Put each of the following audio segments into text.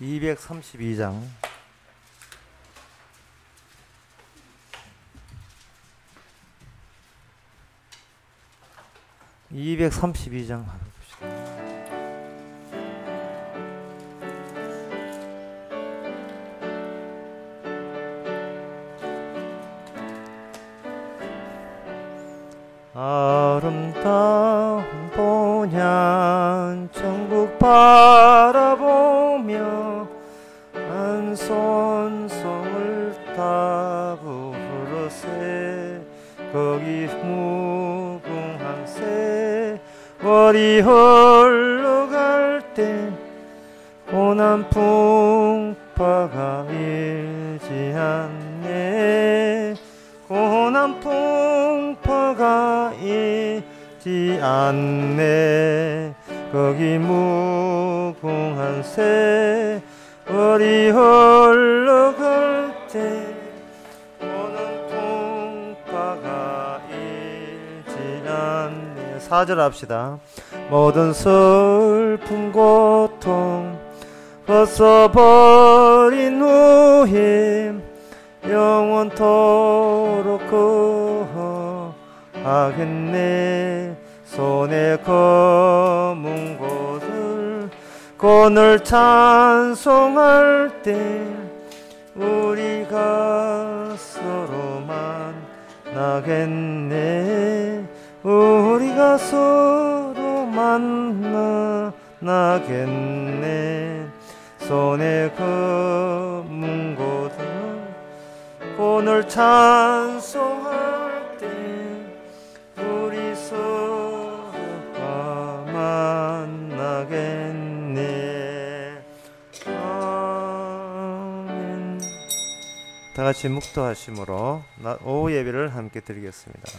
232장. 아름다운 본향 천국 바라보며 안손성을 타고 부르세. 거기 무궁한 세월이 흘러갈 때 고난 풍파가 일지 않네. 고난 풍파가 일지 않네. 거기 무궁한 세월이 흘러갈 때 고난 풍파가 일지 않네. 4절 합시다. 모든 슬픔 고통 벗어버린 후에 영원토록 거하겠네. 손에 검은 곳을 오늘 찬송할 때 우리가 서로 만나겠네. 우리가 서로 만나겠네. 손에 검은 곳을 오늘 찬송할 때 우리 서로가 만나겠네. 아멘. 다 같이 묵도하심으로 오후 예배를 함께 드리겠습니다.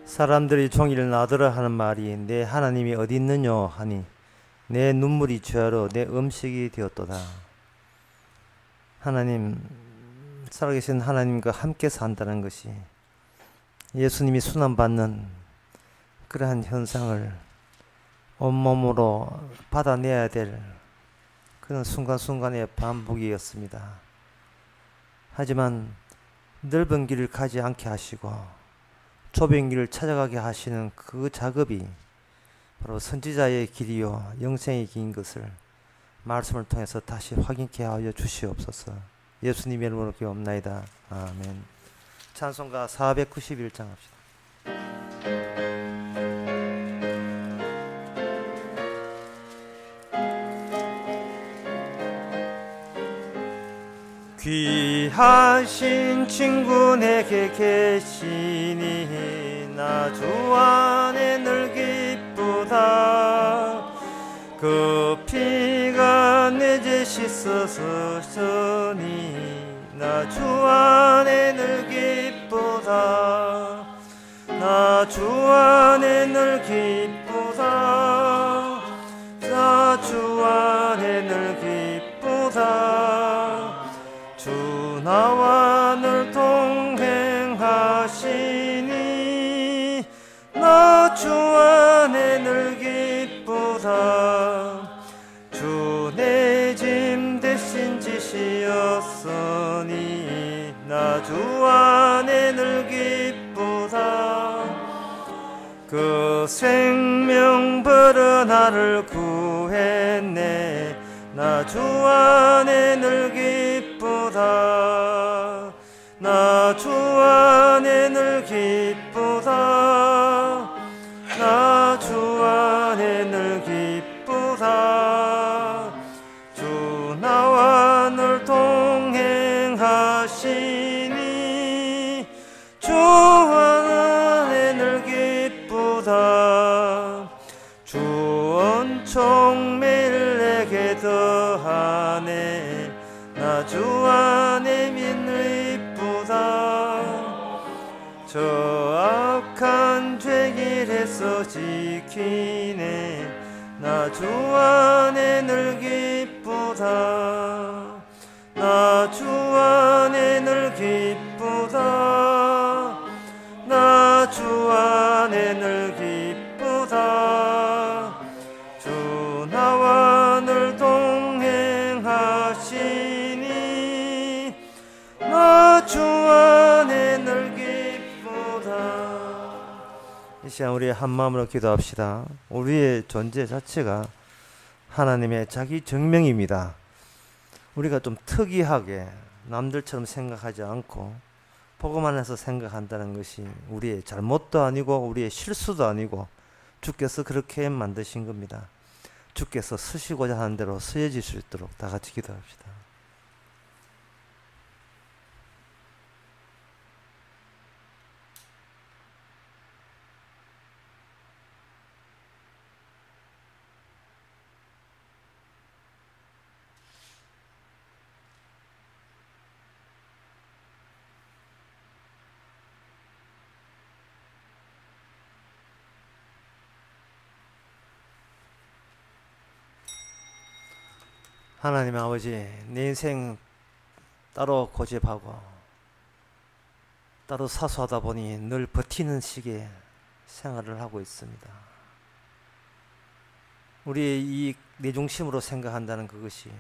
사람들이 종일 나더러 하는 말이 내 하나님이 어디 있느냐 하니 내 눈물이 죄로 내 음식이 되었도다. 하나님, 살아계신 하나님과 함께 산다는 것이 예수님이 순환받는 그러한 현상을 온몸으로 받아내야 될 그런 순간순간의 반복이었습니다. 하지만 넓은 길을 가지 않게 하시고 좁은 길을 찾아가게 하시는 그 작업이 바로 선지자의 길이요 영생의 길인 것을 말씀을 통해서 다시 확인케 하여 주시옵소서. 예수님의 이름으로 기도합나이다. 아멘. 찬송가 491장 합시다. 귀하신 친구 내게 계시니 나 주 안에 늘 기쁘다. 그 피가 내 죄 씻었으니 나 주 안에 늘 기쁘다. 나 주 안에 늘 기쁘다. 나 주 안에 늘 기쁘다. 주 나와 늘 동행하시니 나 주 안에 늘 기쁘다. 주 내 짐 대신 지시었으니 나 주 안에 늘 기쁘다. 그 생명벌어 나를 구했네. 나 주 안에 늘 기쁘다. 나 주 안에 늘 기쁘다. 나 주 안에 늘 기쁘다. 주 나와 늘 동행하시니 주 안에 늘 기쁘다. 주 은총 매일 내게 더하네. 나 주 안에 믿는 이쁘다. 저 악한 죄길에서 지키네. 나 주 안에 늘 기쁘다. 나 주 안에 늘 기쁘다. 나 주 안에 늘 기쁘다. 주 나와 늘 동행하시니. 나 주 안에 늘 기쁘다. 이 시간 우리 한 마음으로 기도합시다. 우리의 존재 자체가 하나님의 자기 정명입니다. 우리가 좀 특이하게 남들처럼 생각하지 않고 복음 안에서 생각한다는 것이 우리의 잘못도 아니고 우리의 실수도 아니고 주께서 그렇게 만드신 겁니다. 주께서 쓰시고자 하는 대로 쓰여질 수 있도록 다 같이 기도합시다. 하나님 아버지, 내 인생 따로 고집하고 따로 사소하다 보니 늘 버티는 식의 생활을 하고 있습니다. 우리의 이 내중심으로 생각한다는 그것이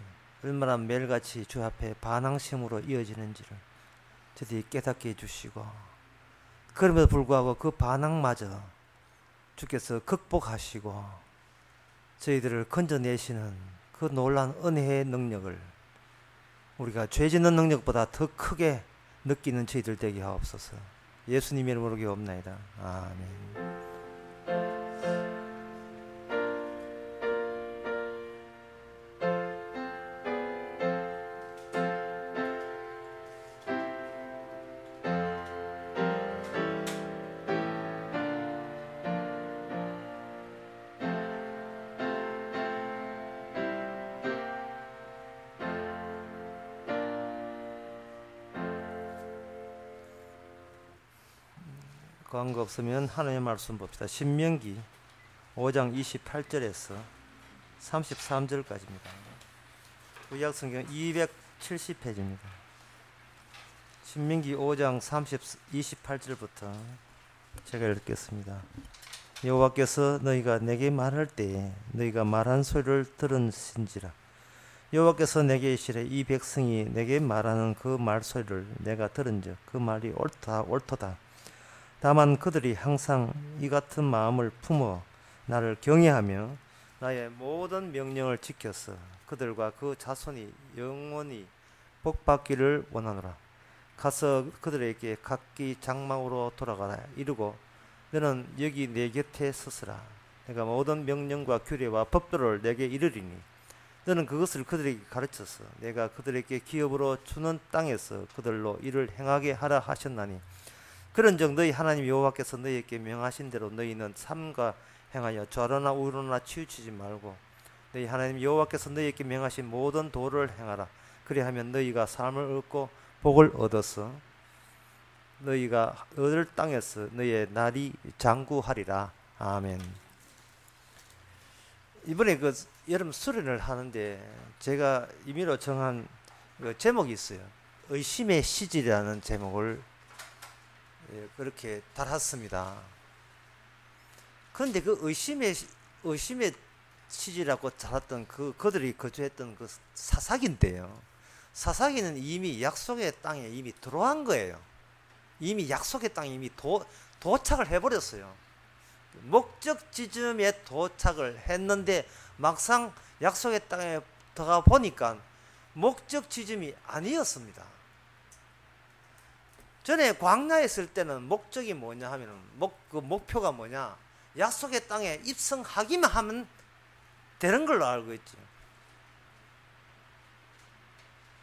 얼마나 매일같이 주 앞에 반항심으로 이어지는지를 저희들이 깨닫게 해주시고, 그럼에도 불구하고 그 반항마저 주께서 극복하시고 저희들을 건져내시는 그 놀라운 은혜의 능력을 우리가 죄 짓는 능력보다 더 크게 느끼는 저희들 되게 하옵소서. 예수님의 이름으로 기도합나이다. 아멘. 광고 없으면 하나님의 말씀 봅시다. 신명기 5장 28절에서 33절까지입니다. 구약성경 270페이지입니다. 신명기 5장 28절부터 제가 읽겠습니다. 여호와께서 너희가 내게 말할 때에 너희가 말한 소리를 들은신지라. 여호와께서 내게 이르시되 이 백성이 내게 말하는 그 말소리를 내가 들은즉 그 말이 옳도다. 다만 그들이 항상 이 같은 마음을 품어 나를 경외하며 나의 모든 명령을 지켜서 그들과 그 자손이 영원히 복받기를 원하노라. 가서 그들에게 각기 장막으로 돌아가라. 이르고 너는 여기 내 곁에 서서라. 내가 모든 명령과 규례와 법도를 내게 이르리니 너는 그것을 그들에게 가르쳐서 내가 그들에게 기업으로 주는 땅에서 그들로 이를 행하게 하라 하셨나니, 그런즉 너희 하나님 여호와께서 너희에게 명하신 대로 너희는 삼가 행하여 좌로나 우로나 치우치지 말고 너희 하나님 여호와께서 너희에게 명하신 모든 도를 행하라. 그리하면 너희가 삶을 얻고 복을 얻어서 너희가 얻을 땅에서 너희의 날이 장구하리라. 아멘. 이번에 그 여름 수련을 하는데 제가 임의로 정한 그 제목이 있어요. 의심의 시질이라는 제목을 그렇게 달았습니다. 그런데 그 의심의 시질이라고 달았던 그들이 거주했던 그 사사기인데요. 사사기는 이미 약속의 땅에 이미 들어간 거예요. 이미 약속의 땅에 이미 도착을 해버렸어요. 목적 지점에 도착을 했는데 막상 약속의 땅에 들어가 보니까 목적 지점이 아니었습니다. 전에 광야에 있을 때는 목적이 뭐냐 하면은 그 목표가 뭐냐, 약속의 땅에 입성하기만 하면 되는 걸로 알고 있죠.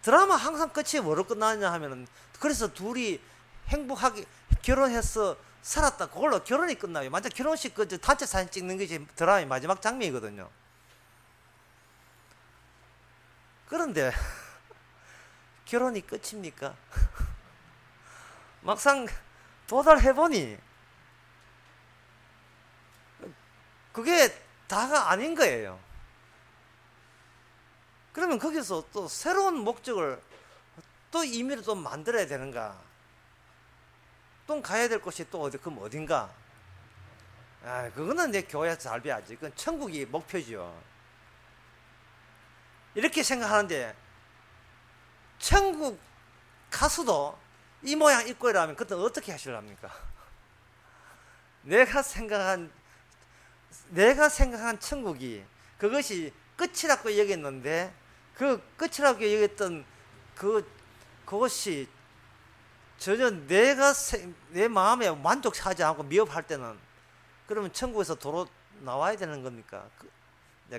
드라마 항상 끝이 뭐로 끝나냐 하면은 그래서 둘이 행복하게 결혼해서 살았다, 그걸로 결혼이 끝나요. 완전 결혼식 그 단체 사진 찍는 것이 드라마의 마지막 장면이거든요. 그런데 결혼이 끝입니까? 막상 도달해보니 그게 다가 아닌 거예요. 그러면 거기서 또 새로운 목적을 또 임의로 또 만들어야 되는가? 또 가야 될 곳이 또 그럼 어딘가? 그거는 내 교회에서 잘 배워야지. 그건 천국이 목표지요. 이렇게 생각하는데 천국 가수도 이 모양 이 꼴이라면 그때 어떻게 하실랍니까? 내가 생각한 천국이 그것이 끝이라고 여겼는데 그 끝이라고 여겼던 그것이 전혀 내 마음에 만족하지 않고 미흡할 때는 그러면 천국에서 도로 나와야 되는 겁니까?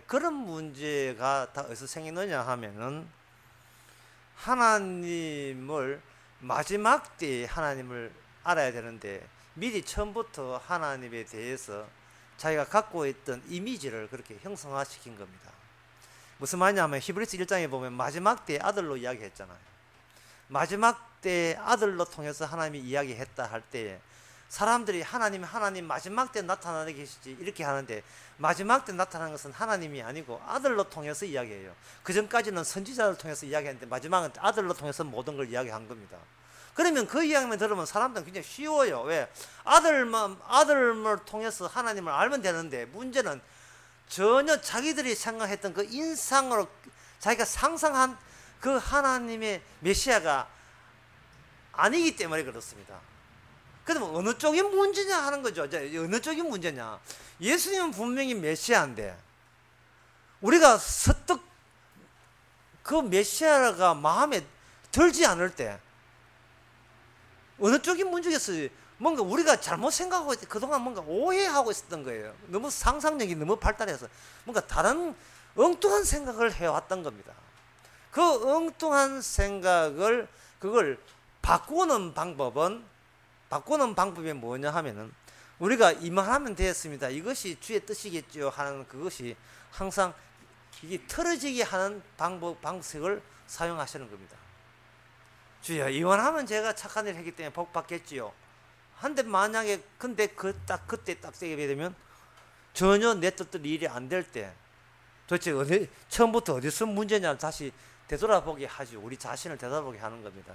그런 문제가 다 어디서 생기느냐 하면은 하나님을 마지막 때에 하나님을 알아야 되는데 미리 처음부터 하나님에 대해서 자기가 갖고 있던 이미지를 그렇게 형성화시킨 겁니다. 무슨 말이냐면 히브리서 1장에 보면 마지막 때의 아들로 이야기했잖아요. 마지막 때의 아들로 통해서 하나님이 이야기했다 할 때에 사람들이 하나님 마지막 때 나타나게 계시지 이렇게 하는데 마지막 때 나타나는 것은 하나님이 아니고 아들로 통해서 이야기해요. 그 전까지는 선지자를 통해서 이야기했는데 마지막은 아들로 통해서 모든 걸 이야기한 겁니다. 그러면 그 이야기만 들으면 사람들은 굉장히 쉬워요. 왜? 아들을 통해서 하나님을 알면 되는데 문제는 전혀 자기들이 생각했던 그 인상으로 자기가 상상한 그 하나님의 메시아가 아니기 때문에 그렇습니다. 그러면 어느 쪽이 문제냐 하는 거죠. 어느 쪽이 문제냐. 예수님은 분명히 메시아인데 우리가 서뜩 그 메시아가 마음에 들지 않을 때 어느 쪽이 문제겠어요. 뭔가 우리가 잘못 생각하고 그동안 뭔가 오해하고 있었던 거예요. 너무 상상력이 너무 발달해서 뭔가 다른 엉뚱한 생각을 해왔던 겁니다. 그 엉뚱한 생각을 그걸 바꾸는 방법이 뭐냐 하면은 우리가 이만하면 되었습니다. 이것이 주의 뜻이겠죠 하는 그것이 항상 이게 틀어지게 하는 방식을 사용하시는 겁니다. 주여 이만하면 제가 착한 일을 했기 때문에 복 받겠지요. 한데 만약에 근데 그때 딱 세게 되면 전혀 내 뜻대로 일이 안 될 때 도대체 처음부터 어디서 문제냐 다시 되돌아보게 하죠. 우리 자신을 되돌아보게 하는 겁니다.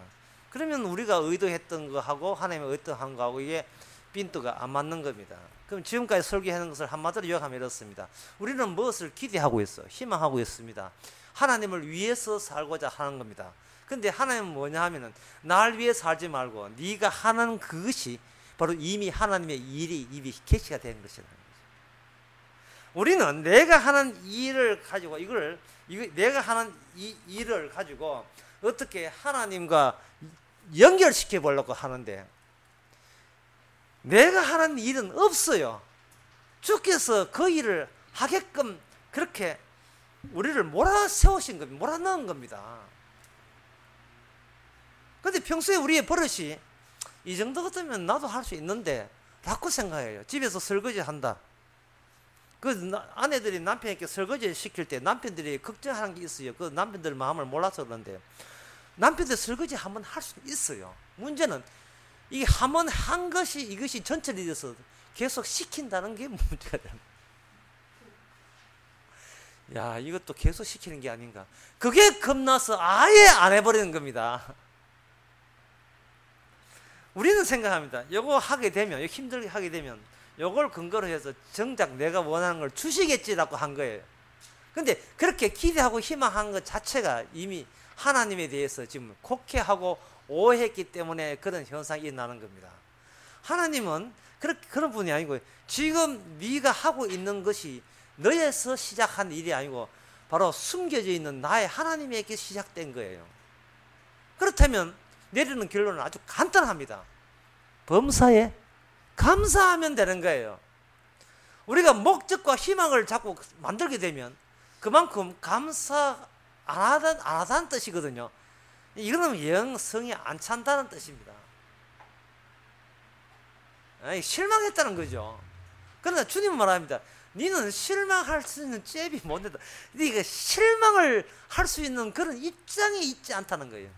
그러면 우리가 의도했던 거하고 하나님의 의도한 거하고 이게 빈도가 안 맞는 겁니다. 그럼 지금까지 설교하는 것을 한마디로 요약하면 이렇습니다. 우리는 무엇을 기대하고 있어? 희망하고 있습니다. 하나님을 위해서 살고자 하는 겁니다. 근데 하나님은 뭐냐 하면은 날 위해 살지 말고 네가 하는 그것이 바로 이미 하나님의 일이 이미 개시가 된 것이라는 거죠. 우리는 내가 하는 일을 가지고 내가 하는 이 일을 가지고 어떻게 하나님과 연결시켜 보려고 하는데 내가 하는 일은 없어요. 주께서 그 일을 하게끔 그렇게 우리를 몰아세우신 겁니다. 몰아넣은 겁니다. 근데 평소에 우리의 버릇이 이 정도 같으면 나도 할 수 있는데 라고 생각해요. 집에서 설거지 한다. 그 아내들이 남편에게 설거지 시킬 때 남편들이 걱정하는 게 있어요. 그 남편들 마음을 몰라서 그런데 남편들 설거지 한번 할 수 있어요. 문제는 이게 한번 한 것이 이것이 전철이 돼서 계속 시킨다는 게 문제가 되는 거예요. 야, 이것도 계속 시키는 게 아닌가. 그게 겁나서 아예 안 해버리는 겁니다. 우리는 생각합니다. 이거 하게 되면, 이거 힘들게 하게 되면 이걸 근거로 해서 정작 내가 원하는 걸 주시겠지라고 한 거예요. 근데 그렇게 기대하고 희망한 것 자체가 이미 하나님에 대해서 지금 곡해하고 오해했기 때문에 그런 현상이 일어나는 겁니다. 하나님은 그런 분이 아니고 지금 네가 하고 있는 것이 너에서 시작한 일이 아니고 바로 숨겨져 있는 나의 하나님에게 시작된 거예요. 그렇다면 내리는 결론은 아주 간단합니다. 범사에 감사하면 되는 거예요. 우리가 목적과 희망을 자꾸 만들게 되면 그만큼 감사 안 하다는 뜻이거든요. 이거는 영 성이 안 찬다는 뜻입니다. 실망했다는 거죠. 그러나 주님은 말합니다. 너는 실망할 수 있는 잽이 못 된다. 네가 실망을 할 수 있는 그런 입장에 있지 않다는 거예요.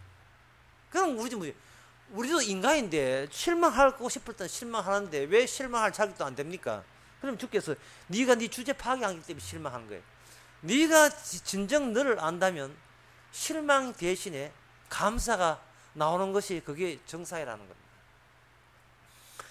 그럼 우리도 인간인데 실망하고 싶을 땐 실망하는데 왜 실망할 자격도 안 됩니까? 그럼 주께서 네가 네 주제 파괴하기 때문에 실망한 거예요. 네가 진정 너를 안다면 실망 대신에 감사가 나오는 것이 그게 정사이라는 겁니다.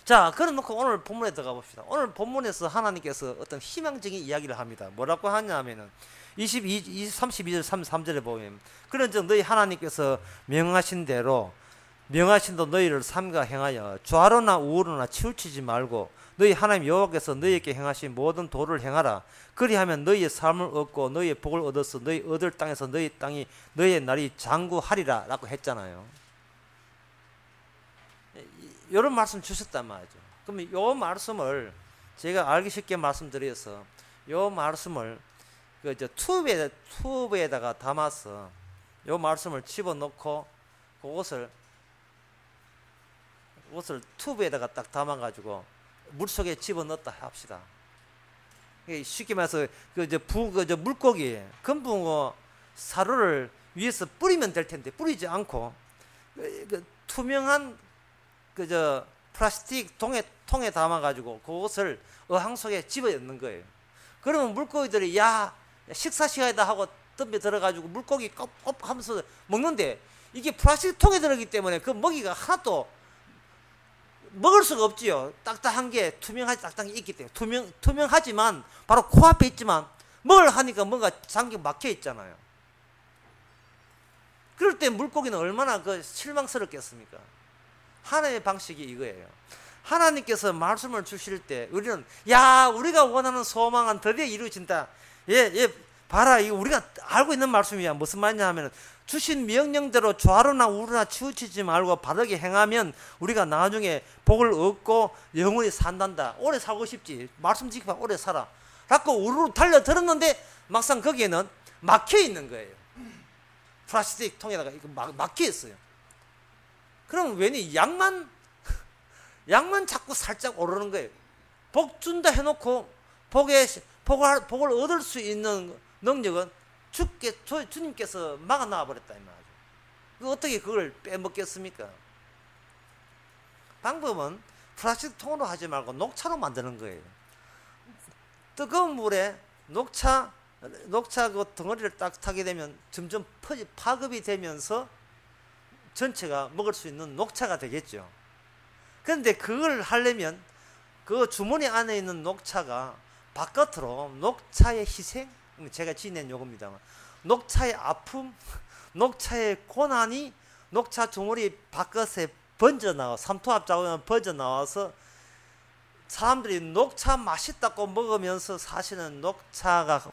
자, 그래 놓고 오늘 본문에 들어가 봅시다. 오늘 본문에서 하나님께서 어떤 희망적인 이야기를 합니다. 뭐라고 하냐면은 32절 33절에 보면 그런즉 너희 하나님께서 명하신 대로 너희를 삼가 행하여 좌로나 우로나 치우치지 말고 너희 하나님 여호와께서 너희에게 행하신 모든 도를 행하라. 그리하면 너희의 삶을 얻고 너희의 복을 얻어서 너희 얻을 땅에서 너희 땅이 너희의 날이 장구하리라 라고 했잖아요. 이런 말씀 주셨단 말이죠. 그러면 이 말씀을 제가 알기 쉽게 말씀드려서 이 말씀을 그 튜브에다가 담아서 이 말씀을 집어넣고 그것을 튜브에다가 딱 담아가지고 물 속에 집어넣었다 합시다. 쉽게 말해서 물고기 금붕어 사료를 위에서 뿌리면 될 텐데 뿌리지 않고 투명한 플라스틱 통에 담아가지고 그것을 어항 속에 집어넣는 거예요. 그러면 물고기들이 야 식사 시간이다 하고 덤벼 들어가지고 물고기 껍 하면서 먹는데 이게 플라스틱 통에 들어가기 때문에 그 먹이가 하나도 먹을 수가 없지요. 딱딱한 게 투명하지 딱딱한 게 있기 때문에 투명하지만 바로 코앞에 있지만 먹으려 하니까 뭔가 장기 막혀 있잖아요. 그럴 때 물고기는 얼마나 실망스럽겠습니까? 하나님의 방식이 이거예요. 하나님께서 말씀을 주실 때 우리는 야 우리가 원하는 소망은 드디어 이루어진다. 봐라 이거 우리가 알고 있는 말씀이야. 무슨 말이냐 하면 주신 명령대로 좌로나 우로나 치우치지 말고 바르게 행하면 우리가 나중에 복을 얻고 영원히 산단다. 오래 살고 싶지. 말씀 지키면 오래 살아. 라고 우르르 달려들었는데 막상 거기에는 막혀 있는 거예요. 플라스틱 통에다가 이거 막혀 있어요. 그럼 왠지 양만 자꾸 살짝 오르는 거예요. 복 준다 해놓고 복을 얻을 수 있는 능력은 주님께서 막아놔 버렸다 이 말이죠. 어떻게 그걸 빼먹겠습니까? 방법은 플라스틱 통으로 하지 말고 녹차로 만드는 거예요. 뜨거운 물에 녹차 그 덩어리를 딱 타게 되면 점점 파급이 되면서 전체가 먹을 수 있는 녹차가 되겠죠. 그런데 그걸 하려면 그 주머니 안에 있는 녹차가 바깥으로 녹차의 희생, 제가 지낸 요겁니다만 녹차의 아픔, 녹차의 고난이 녹차 주머니 바깥에 삼투압 작용에 번져나와서 사람들이 녹차 맛있다고 먹으면서 사실은 녹차가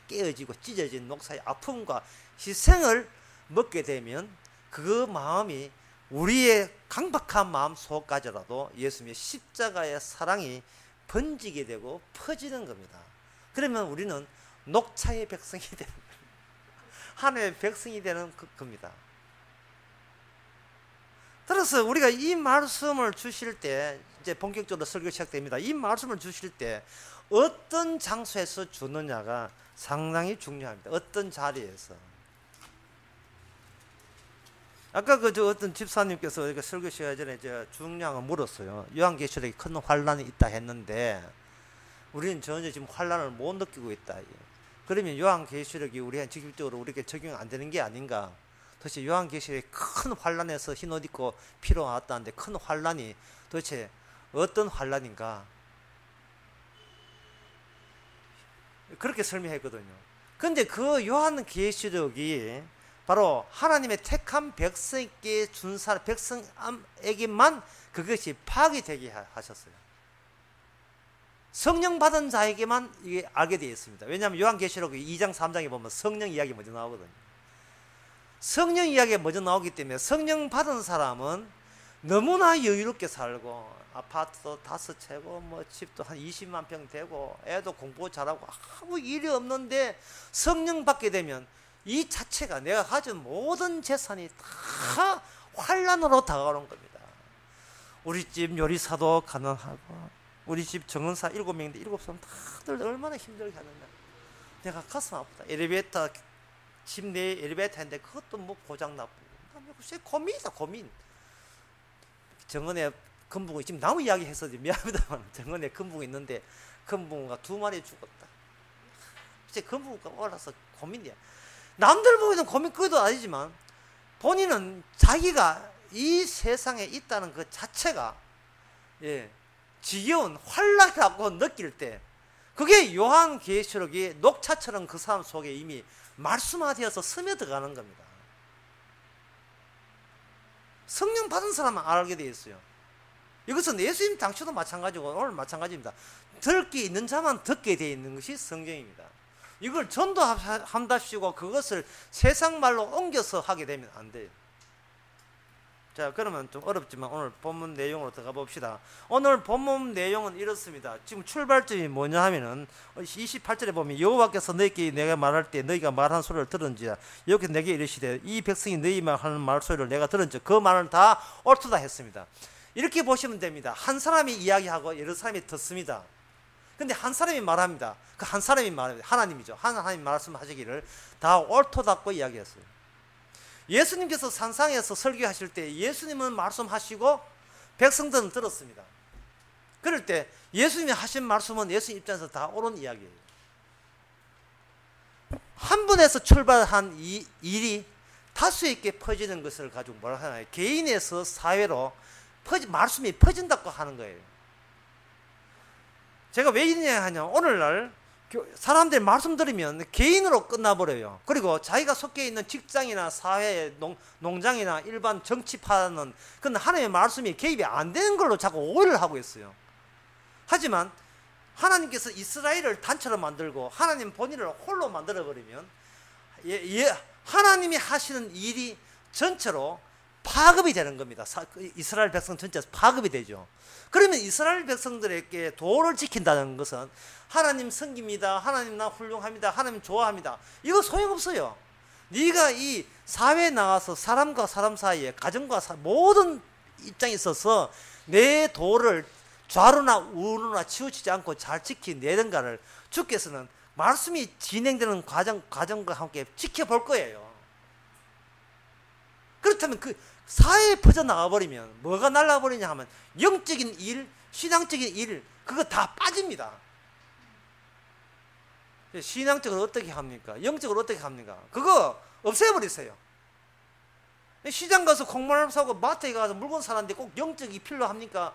깨어지고 찢어진 녹차의 아픔과 희생을 먹게 되면 그 마음이 우리의 강박한 마음 속까지라도 예수님의 십자가의 사랑이 번지게 되고 퍼지는 겁니다. 그러면 우리는 녹차의 백성이 되는 겁니다. 하나님의 백성이 되는 겁니다. 따라서 우리가 이 말씀을 주실 때 이제 본격적으로 설교 시작됩니다. 이 말씀을 주실 때 어떤 장소에서 주느냐가 상당히 중요합니다. 어떤 자리에서. 아까 어떤 집사님께서 이렇게 설교 시간 전에 중요한 거 물었어요. 요한계시록에 큰 환란이 있다 했는데 우리는 전혀 지금 환란을 못 느끼고 있다. 그러면 요한계시록이 우리한테 직접적으로 우리에게 적용 안 되는 게 아닌가? 도대체 요한계시록에 큰 환란에서 흰 옷 입고 피로 나왔다는데 큰 환란이 도대체 어떤 환란인가? 그렇게 설명했거든요. 그런데 그 요한계시록이 바로 하나님의 택한 백성에게 준 백성에게만 그것이 파악이 되게 하셨어요. 성령 받은 자에게만 이게 알게 되어 있습니다. 왜냐하면 요한계시록 2장 3장에 보면 성령 이야기 먼저 나오거든요. 성령 이야기가 먼저 나오기 때문에 성령 받은 사람은 너무나 여유롭게 살고 아파트도 5채고 집도 한 20만 평 되고 애도 공부 잘하고 아무 일이 없는데 성령 받게 되면 이 자체가 내가 가진 모든 재산이 다 환란으로 다가오는 겁니다. 우리 집 요리사도 가능하고 우리 집 정은사 7명인데 7사람 다들 얼마나 힘들게 하느냐. 내가 가슴 아프다. 엘리베이터 집 내 엘리베이터인데 그것도 고장 나쁘고 글쎄 고민이다 고민. 정원에 금붕어 지금 나무 이야기 했어 미안합니다만 정원에 금붕어 있는데 금붕어가 2마리 죽었다. 이제 금붕어가 올라서 고민이야. 남들 보기에는 고민 끝도 아니지만 본인은 자기가 이 세상에 있다는 그 자체가 지겨운 환락이라고 느낄 때 그게 요한계시록이 녹차처럼 그 사람 속에 이미 말씀화되어서 스며들어가는 겁니다. 성령 받은 사람은 알게 되어 있어요. 이것은 예수님 당시도 마찬가지고 오늘 마찬가지입니다. 들을 게 있는 자만 듣게 되어 있는 것이 성경입니다. 이걸 전도한답시고 그것을 세상 말로 옮겨서 하게 되면 안 돼요. 자, 그러면 좀 어렵지만 오늘 본문 내용으로 들어가 봅시다. 오늘 본문 내용은 이렇습니다. 지금 출발점이 뭐냐 하면은 28절에 보면 여호와께서 너희에게 내가 말할 때 너희가 말한 소리를 들은지라 여호와께서 내게 이르시되 이 백성이 너희만 하는 말소리를 내가 들은즉 그 말은 다 옳도다 했습니다. 이렇게 보시면 됩니다. 한 사람이 이야기하고 여러 사람이 듣습니다. 근데 한 사람이 말합니다. 그 한 사람이 말합니다. 하나님이죠. 하나님 말씀하시기를 다 옳도다고 이야기했어요. 예수님께서 산상에서 설교하실 때 예수님은 말씀하시고 백성들은 들었습니다. 그럴 때 예수님이 하신 말씀은 예수님 입장에서 다 옳은 이야기예요. 한 분에서 출발한 이 일이 다수에게 퍼지는 것을 가지고 뭐라 하나요? 개인에서 사회로 말씀이 퍼진다고 하는 거예요. 제가 왜 이러냐 하냐, 오늘날 사람들이 말씀 들으면 개인으로 끝나버려요. 그리고 자기가 속해 있는 직장이나 사회, 농장이나 일반 정치파는 그건 하나님의 말씀이 개입이 안 되는 걸로 자꾸 오해를 하고 있어요. 하지만 하나님께서 이스라엘을 단체로 만들고 하나님 본인을 홀로 만들어버리면 하나님이 하시는 일이 전체로 파급이 되는 겁니다. 이스라엘 백성 전체에서 파급이 되죠. 그러면 이스라엘 백성들에게 도를 지킨다는 것은 하나님 섬깁니다. 하나님 나 훌륭합니다. 하나님 좋아합니다. 이거 소용없어요. 네가 이 사회에 나가서 사람과 사람 사이에 가정과 모든 입장에 있어서 내 도를 좌로나 우로나 치우치지 않고 잘 지키내는가를 주께서는 말씀이 진행되는 과정과 함께 지켜볼 거예요. 그렇다면 그 사회에 퍼져나가 버리면 뭐가 날라버리냐 하면 영적인 일, 신앙적인 일 그거 다 빠집니다. 신앙적으로 어떻게 합니까? 영적으로 어떻게 합니까? 그거 없애버리세요. 시장 가서 콩물 사고 마트에 가서 물건 사는데 꼭 영적이 필요합니까?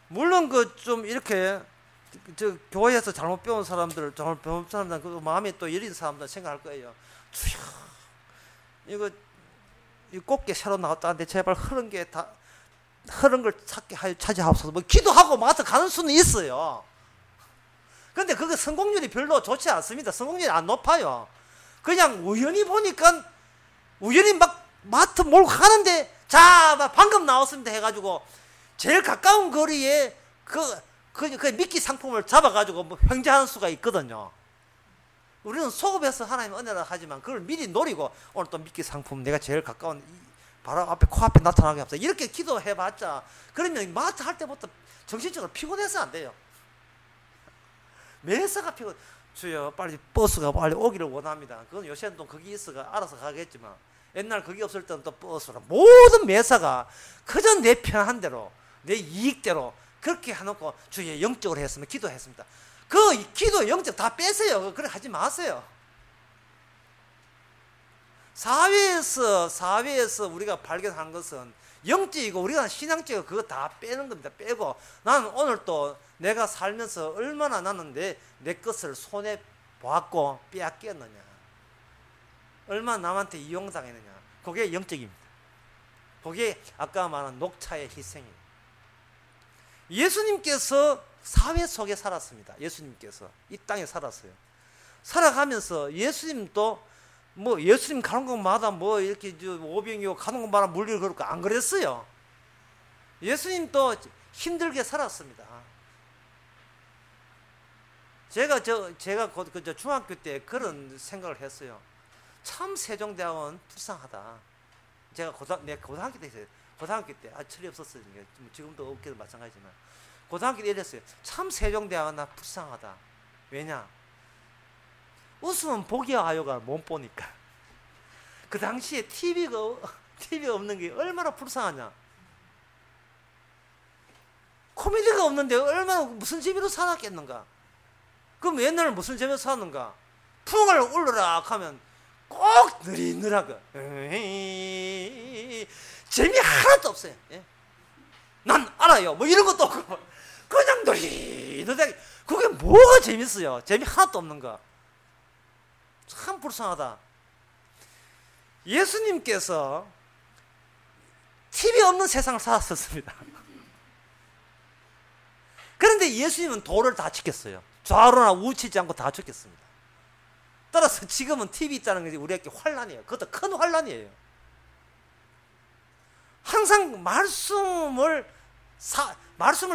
물론 그 좀 이렇게 교회에서 잘못 배운 사람들, 잘못 배운 사람들 그 마음에 또 여린 사람들 생각할 거예요. 주여, 이거 이 꽃게 새로 나왔다는데 제발 흐른 걸 찾게 하여 차지하옵소서. 뭐 기도하고 마트 가는 수는 있어요. 근데 그게 성공률이 별로 좋지 않습니다. 성공률이 안 높아요. 그냥 우연히 보니까 우연히 막 마트 몰고 가는데 자 방금 나왔습니다 해가지고 제일 가까운 거리에 그 미끼 상품을 잡아가지고 뭐 횡재하는 수가 있거든요. 우리는 소급해서 하나님 은혜라 하지만 그걸 미리 노리고 오늘 또 미끼 상품 내가 제일 가까운 바로 앞에 코앞에 나타나게 합시다. 이렇게 기도해봤자 그러면 마트 할 때부터 정신적으로 피곤해서 안 돼요. 매사가 피곤. 주여 빨리 버스가 빨리 오기를 원합니다. 그건 요새는 또 거기 있어가 알아서 가겠지만 옛날 거기 없을 때는 또 버스로 모든 매사가 그저 내 편한 대로 내 이익대로 그렇게 해놓고 주여 영적으로 했으면 기도했습니다. 그 기도 영적 다 빼세요. 그렇게 하지 마세요. 사회에서 우리가 발견한 것은 영적이고 우리가 신앙적이고 그거 다 빼는 겁니다. 빼고 나는 오늘 또 내가 살면서 얼마나 나는 내 것을 손에 보았고 빼앗겼느냐, 얼마나 남한테 이용당했느냐, 그게 영적입니다. 그게 아까 말한 녹차의 희생이에요. 예수님께서 사회 속에 살았습니다. 예수님께서 이 땅에 살았어요. 살아가면서 예수님도 뭐 예수님 가는 곳마다 뭐 이렇게 오병이고 가는 곳마다 물리를 걸고 안 그랬어요. 예수님도 힘들게 살았습니다. 제가 중학교 때 그런 생각을 했어요. 참 세종대왕은 불쌍하다. 제가 고등학교 때 철이 없었어요. 지금도 없기도 마찬가지지만 고등학교 때 이랬어요. 참 세종대왕은 나 불쌍하다. 왜냐? 웃으면 복이 와요가 못 보니까. 그 당시에 TV가 없는 게 얼마나 불쌍하냐. 코미디가 없는데 얼마나 무슨 재미로 살았겠는가. 그럼 옛날에 무슨 재미로 살았는가. 풍을 울르라 하면 꼭 느릿느하게 재미 하나도 없어요. 예? 난 알아요. 뭐 이런 것도 없고 그냥 느릿느하게. 그게 뭐가 재밌어요. 재미 하나도 없는 거. 참 불쌍하다. 예수님께서 TV 없는 세상을 살았었습니다. 그런데 예수님은 도를 다 지켰어요. 좌우나 우치지 않고 다 지켰습니다. 따라서 지금은 TV 있다는 것이 우리에게 환란이에요. 그것도 큰 환란이에요. 항상 말씀을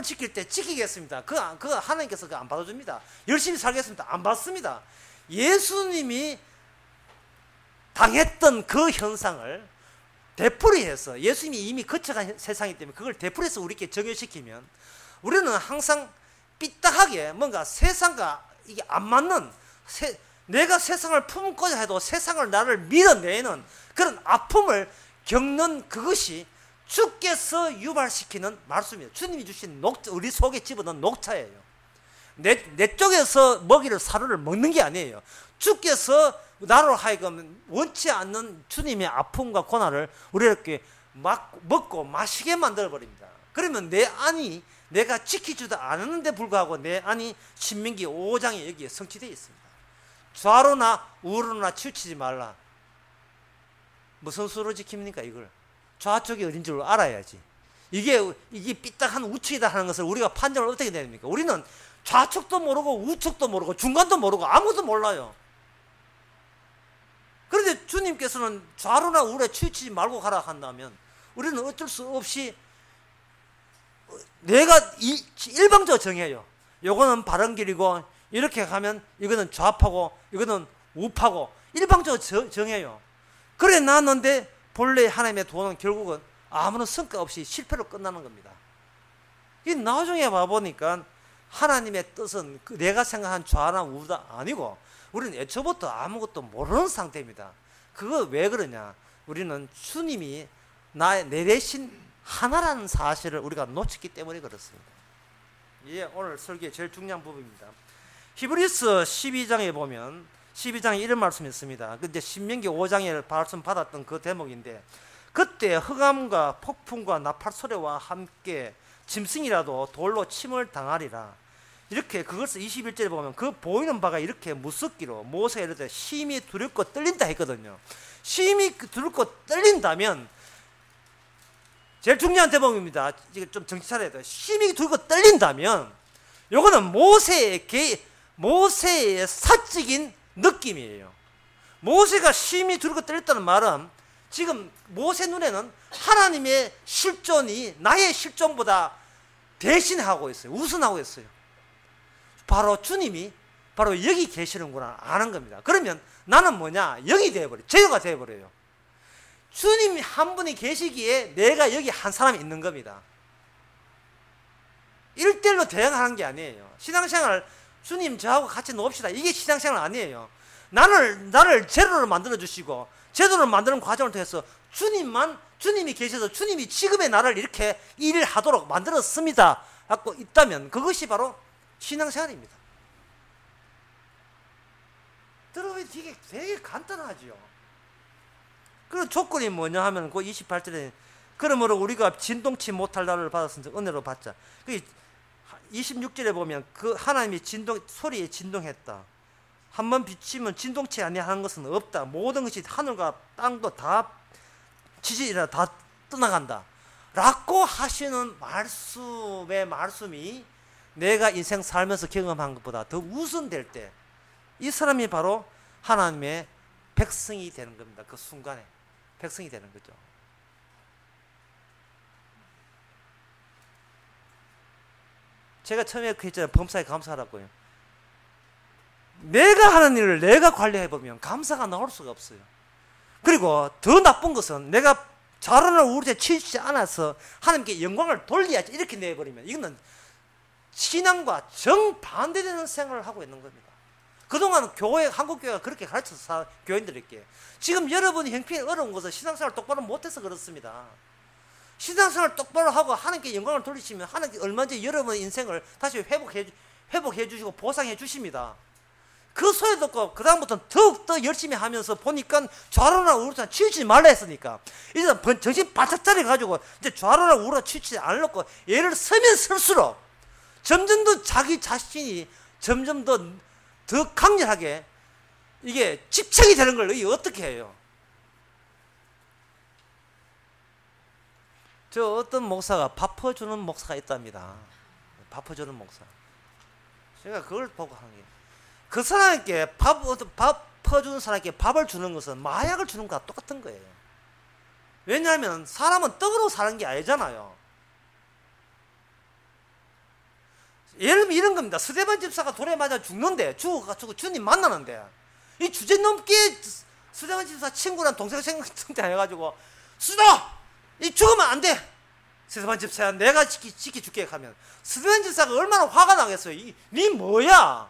지킬 때 지키겠습니다. 그거 하나님께서 그거 안 받아줍니다. 열심히 살겠습니다. 안 받습니다. 예수님이 당했던 그 현상을 되풀이해서 예수님이 이미 거쳐간 세상이기 때문에 그걸 되풀이해서 우리에게 적용시키면 우리는 항상 삐딱하게 뭔가 세상과 이게 안 맞는 내가 세상을 품고자 해도 세상을 나를 밀어내는 그런 아픔을 겪는 그것이 주께서 유발시키는 말씀이에요. 주님이 주신 녹차, 우리 속에 집어넣은 녹차예요. 내 쪽에서 먹이를 사료를 먹는 게 아니에요. 주께서 나로 하여금 원치 않는 주님의 아픔과 고난을 우리에게 먹고 마시게 만들어버립니다. 그러면 내 안이 내가 지키지도 않았는데 불구하고 내 안이 신명기 5장에 여기에 성취되어 있습니다. 좌로나 우로나 치우치지 말라. 무슨 수로 지킵니까 이걸? 좌측이 어딘 줄 알아야지. 이게 삐딱한 우측이다 하는 것을 우리가 판정을 어떻게 내립니까? 우리는 좌측도 모르고 우측도 모르고 중간도 모르고 아무것도 몰라요. 그런데 주님께서는 좌로나 우로에 치우치지 말고 가라 한다면 우리는 어쩔 수 없이 내가 일방적으로 정해요. 요거는 바른 길이고 이렇게 가면 이거는 좌파고 이거는 우파고 일방적으로 정해요. 그래 놨는데 본래 하나님의 도는 결국은 아무런 성과 없이 실패로 끝나는 겁니다. 이 나중에 봐보니까 하나님의 뜻은 내가 생각한 좌나 우다 아니고 우리는 애초부터 아무것도 모르는 상태입니다. 그거 왜 그러냐? 우리는 주님이 내 대신 하나라는 사실을 우리가 놓쳤기 때문에 그렇습니다. 이게 오늘 설교의 제일 중요한 부분입니다. 히브리서 12장에 보면 12장에 이런 말씀이 있습니다. 근데 신명기 5장에 말씀 받았던 그 대목인데 그때 흑암과 폭풍과 나팔 소리와 함께 짐승이라도 돌로 침을 당하리라. 이렇게 그것을 21절에 보면 그 보이는 바가 이렇게 무섭기로 모세가 이르되 심히 두렵고 떨린다 했거든요. 심히 두렵고 떨린다면 제일 중요한 대목입니다. 이게 좀 정신 차려야 돼요. 심히 두렵고 떨린다면 요거는 모세의 사적인 느낌이에요. 모세가 심히 두렵고 떨렸다는 말은 지금 모세 눈에는 하나님의 실존이 나의 실존보다 대신하고 있어요. 우선하고 있어요. 바로 주님이 바로 여기 계시는구나 아는 겁니다. 그러면 나는 뭐냐? 영이 되어버려요. 제어가 되어버려요. 주님 한 분이 계시기에 내가 여기 한 사람이 있는 겁니다. 1대1로 대응하는 게 아니에요. 신앙생활 주님 저하고 같이 놉시다. 이게 신앙생활 아니에요. 나를 제로로 만들어주시고 제도를 만드는 과정을 통해서 주님이 계셔서 주님이 지금의 나를 이렇게 일을 하도록 만들었습니다 하고 있다면 그것이 바로 신앙생활입니다. 들어보면 이게 되게 간단하죠. 그 조건이 뭐냐 하면 그 28절에 그러므로 우리가 진동치 못할 날을 받았으니 은혜로 받자. 26절에 보면 그 하나님이 소리에 진동했다. 한번 비치면 진동치 아니하는 것은 없다. 모든 것이 하늘과 땅도 다 지진이라 다 떠나간다. 라고 하시는 말씀이 내가 인생 살면서 경험한 것보다 더 우선될 때 이 사람이 바로 하나님의 백성이 되는 겁니다. 그 순간에 백성이 되는 거죠. 제가 처음에 그 했잖아요. 범사에 감사하라고요. 내가 하는 일을 내가 관리해보면 감사가 나올 수가 없어요. 그리고 더 나쁜 것은 내가 잘하는 우리에 치우치지 않아서 하나님께 영광을 돌려야지 이렇게 내버리면 이거는 신앙과 정반대되는 생활을 하고 있는 겁니다. 그동안 교회, 한국교회가 그렇게 가르쳐서 교인들에게. 지금 여러분이 형편이 어려운 것은 신앙생활 똑바로 못해서 그렇습니다. 신앙생활 똑바로 하고 하나님께 영광을 돌리시면 하나님께 얼마든지 여러분의 인생을 다시 회복해 주시고 보상해 주십니다. 그 소리 듣고 그다음부터는 더욱더 열심히 하면서 보니까 좌로나 우로나 치우치지 말라 했으니까 이제 정신 바짝 차려가지고 이제 좌로나 우로나 치우치지 않으려고 예를 서면 설수록 점점 더 자기 자신이 점점 더 강렬하게 이게 집착이 되는 걸 이게 어떻게 해요? 저 어떤 목사가 밥 퍼주는 목사가 있답니다. 밥 퍼주는 목사. 제가 그걸 보고 하는 게, 그 사람에게 밥 퍼주는 사람에게 밥을 주는 것은 마약을 주는 것과 똑같은 거예요. 왜냐하면 사람은 떡으로 사는 게 아니잖아요. 예를 들면 이런 겁니다. 스데반 집사가 돌에 맞아 죽는데, 죽어가지고 주님 만나는데, 이 주제 넘게 스데반 집사 친구랑 동생 생각해가지고, 수도! 이 죽으면 안 돼! 스데반 집사야, 내가 지켜줄게 하면, 스데반 집사가 얼마나 화가 나겠어요. 니 뭐야?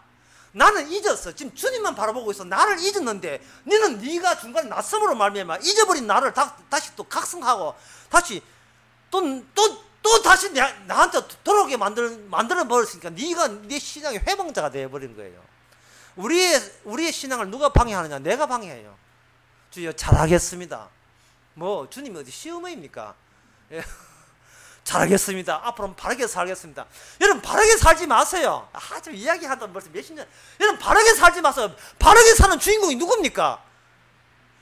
나는 잊었어. 지금 주님만 바라보고 있어. 나를 잊었는데, 니는 네가 중간에 낯섦으로 말미암아 잊어버린 나를 다시 또 각성하고, 다시 또 다시 나한테 돌아오게 만들어 버렸으니까 네가 네 신앙의 회방자가 되어버린 거예요. 우리의 신앙을 누가 방해하느냐? 내가 방해해요. 주여 잘하겠습니다. 뭐 주님이 어디 시어머니입니까? 예. 잘하겠습니다. 앞으로는 바르게 살겠습니다. 여러분 바르게 살지 마세요. 좀 이야기하던 벌써 몇십 년. 여러분 바르게 살지 마세요. 바르게 사는 주인공이 누굽니까?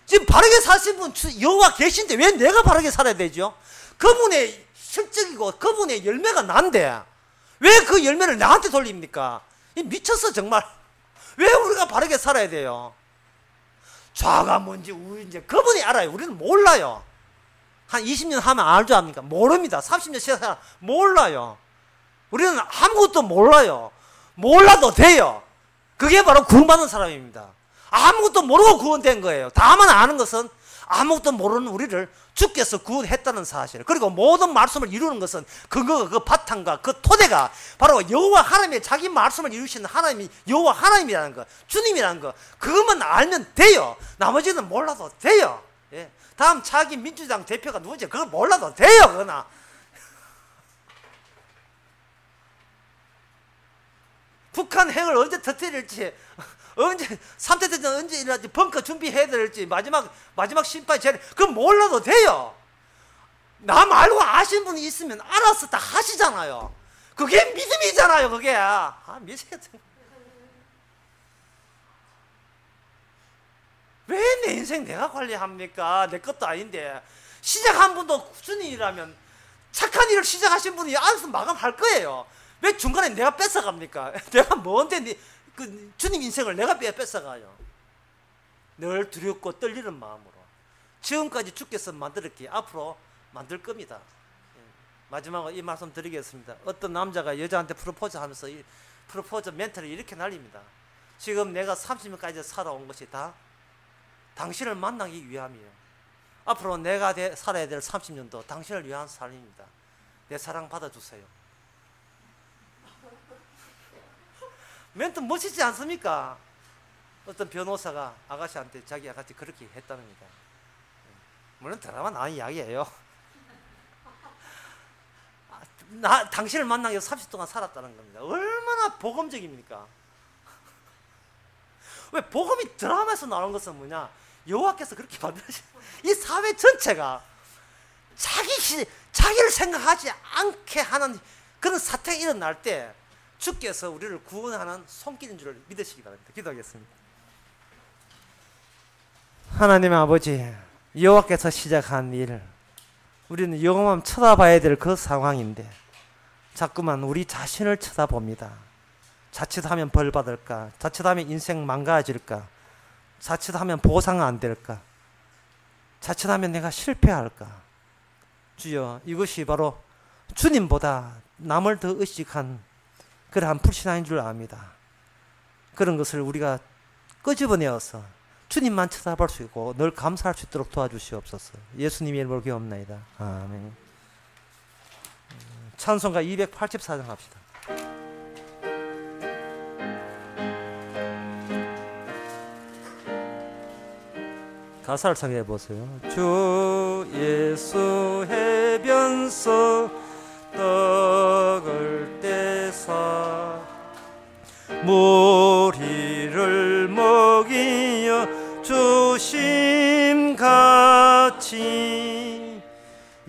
지금 바르게 사신 분 여호와 계신데 왜 내가 바르게 살아야 되죠? 그분의 실적이고 그분의 열매가 난데 왜 그 열매를 나한테 돌립니까? 미쳤어 정말. 왜 우리가 바르게 살아야 돼요? 좌가 뭔지 우인지 그분이 알아요. 우리는 몰라요. 한 20년 하면 알 줄 압니까? 모릅니다. 30년 지나서 몰라요. 우리는 아무것도 몰라요. 몰라도 돼요. 그게 바로 구원받는 사람입니다. 아무것도 모르고 구원된 거예요. 다만 아는 것은 아무것도 모르는 우리를 주께서 구원했다는 사실. 그리고 모든 말씀을 이루는 것은 그거가 그 바탕과 그 토대가 바로 여호와 하나님의 자기 말씀을 이루시는 하나님이 여호와 하나님이라는 거, 주님이라는 거, 그것만 알면 돼요. 나머지는 몰라도 돼요. 예. 다음 차기 민주당 대표가 누군지 그걸 몰라도 돼요. 그러나 북한 핵을 언제 터뜨릴지, 언제 3대 대전 언제 일어날지, 벙커 준비해야 될지, 마지막 심판이 제일, 그건 몰라도 돼요. 나 말고 아시는 분이 있으면 알아서 다 하시잖아요. 그게 믿음이잖아요. 그게 미치겠다. 왜 내 인생 내가 관리합니까? 내 것도 아닌데. 시작한 분도 주님이라면 착한 일을 시작하신 분이 알아서 마감할 거예요. 왜 중간에 내가 뺏어갑니까? 내가 뭔데 그 주님 인생을 내가 뺏어가요. 늘 두렵고 떨리는 마음으로. 지금까지 주께서 만들었기에 앞으로 만들 겁니다. 마지막으로 이 말씀 드리겠습니다. 어떤 남자가 여자한테 프로포즈 하면서 이 프로포즈 멘트를 이렇게 날립니다. 지금 내가 30년까지 살아온 것이 다 당신을 만나기 위함이에요. 앞으로 내가 살아야 될 30년도 당신을 위한 삶입니다. 내 사랑 받아주세요. 멘트 멋지지 않습니까? 어떤 변호사가 아가씨한테 자기 아가씨 그렇게 했답니다. 물론 드라마 나온 이야기예요. 당신을 만나기 위해서 30 동안 살았다는 겁니다. 얼마나 복음적입니까? 왜 복음이 드라마에서 나오는 것은 뭐냐? 여호와께서 그렇게 만드신 이 사회 전체가 자기를 생각하지 않게 하는 그런 사태가 일어날 때 주께서 우리를 구원하는 손길인 줄 믿으시기 바랍니다. 기도하겠습니다. 하나님 아버지, 여호와께서 시작한 일, 우리는 영원히 쳐다봐야 될 그 상황인데 자꾸만 우리 자신을 쳐다봅니다. 자칫하면 벌 받을까? 자칫하면 인생 망가질까? 자칫하면 보상 안 될까? 자칫하면 내가 실패할까? 주여, 이것이 바로 주님보다 남을 더 의식한 그러한 불신앙인 줄 압니다. 그런 것을 우리가 끄집어내어서 주님만 쳐다볼 수 있고 늘 감사할 수 있도록 도와주시옵소서. 예수님의 이름으로 기도합니다. 아멘. 찬송가 284장 합시다. 가사를 상해 보세요. 주 예수 해변서 떡을 떼사 무리를 먹이어 주심같이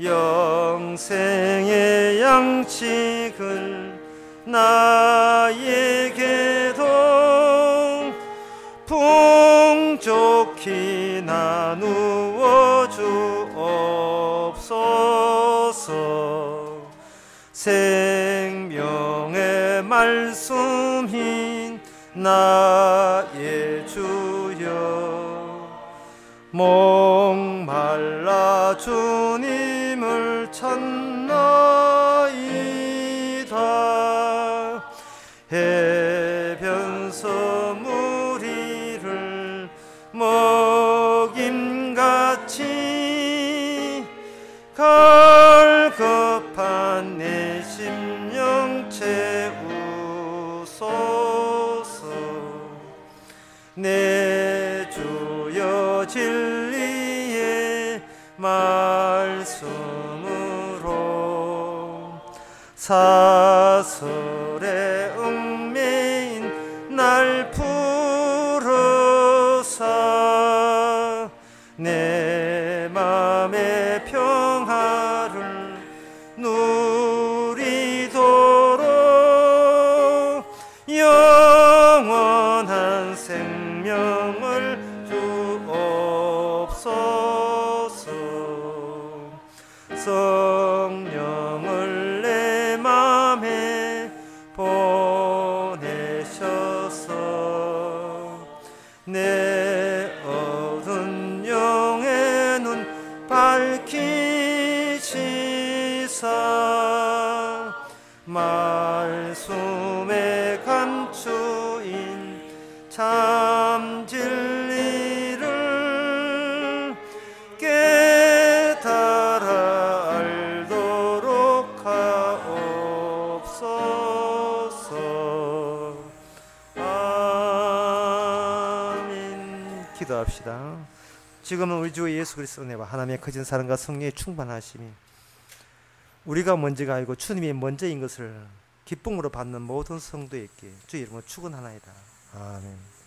영생의 양식을 나에게도 풍족히 나누어 주옵소서. 생명의 말씀인 나의 주여, 목말라 주님을 찾나이다. 해변서 무리를 먹임같이 갈급한 내 심령 채우소서. 내 주여 진리의 말씀으로 사설의 얽매인 날 풀어사 내 맘의 평화를 누리도록 영원한 생명을 주옵소서. 성령을 내 맘에 보내셔서 내 어두운 영의 눈 밝히시사 말씀에 감추인 참 진리를 깨달아 알도록 하옵소서. 아멘. 기도합시다. 지금은 우리 주 예수 그리스도의 은혜와 하나님의 커진 사랑과 성령의 충만하심이 우리가 먼저가 아니고 주님이 먼저인 것을 기쁨으로 받는 모든 성도에게 주 이름으로 축원하나이다. 아멘.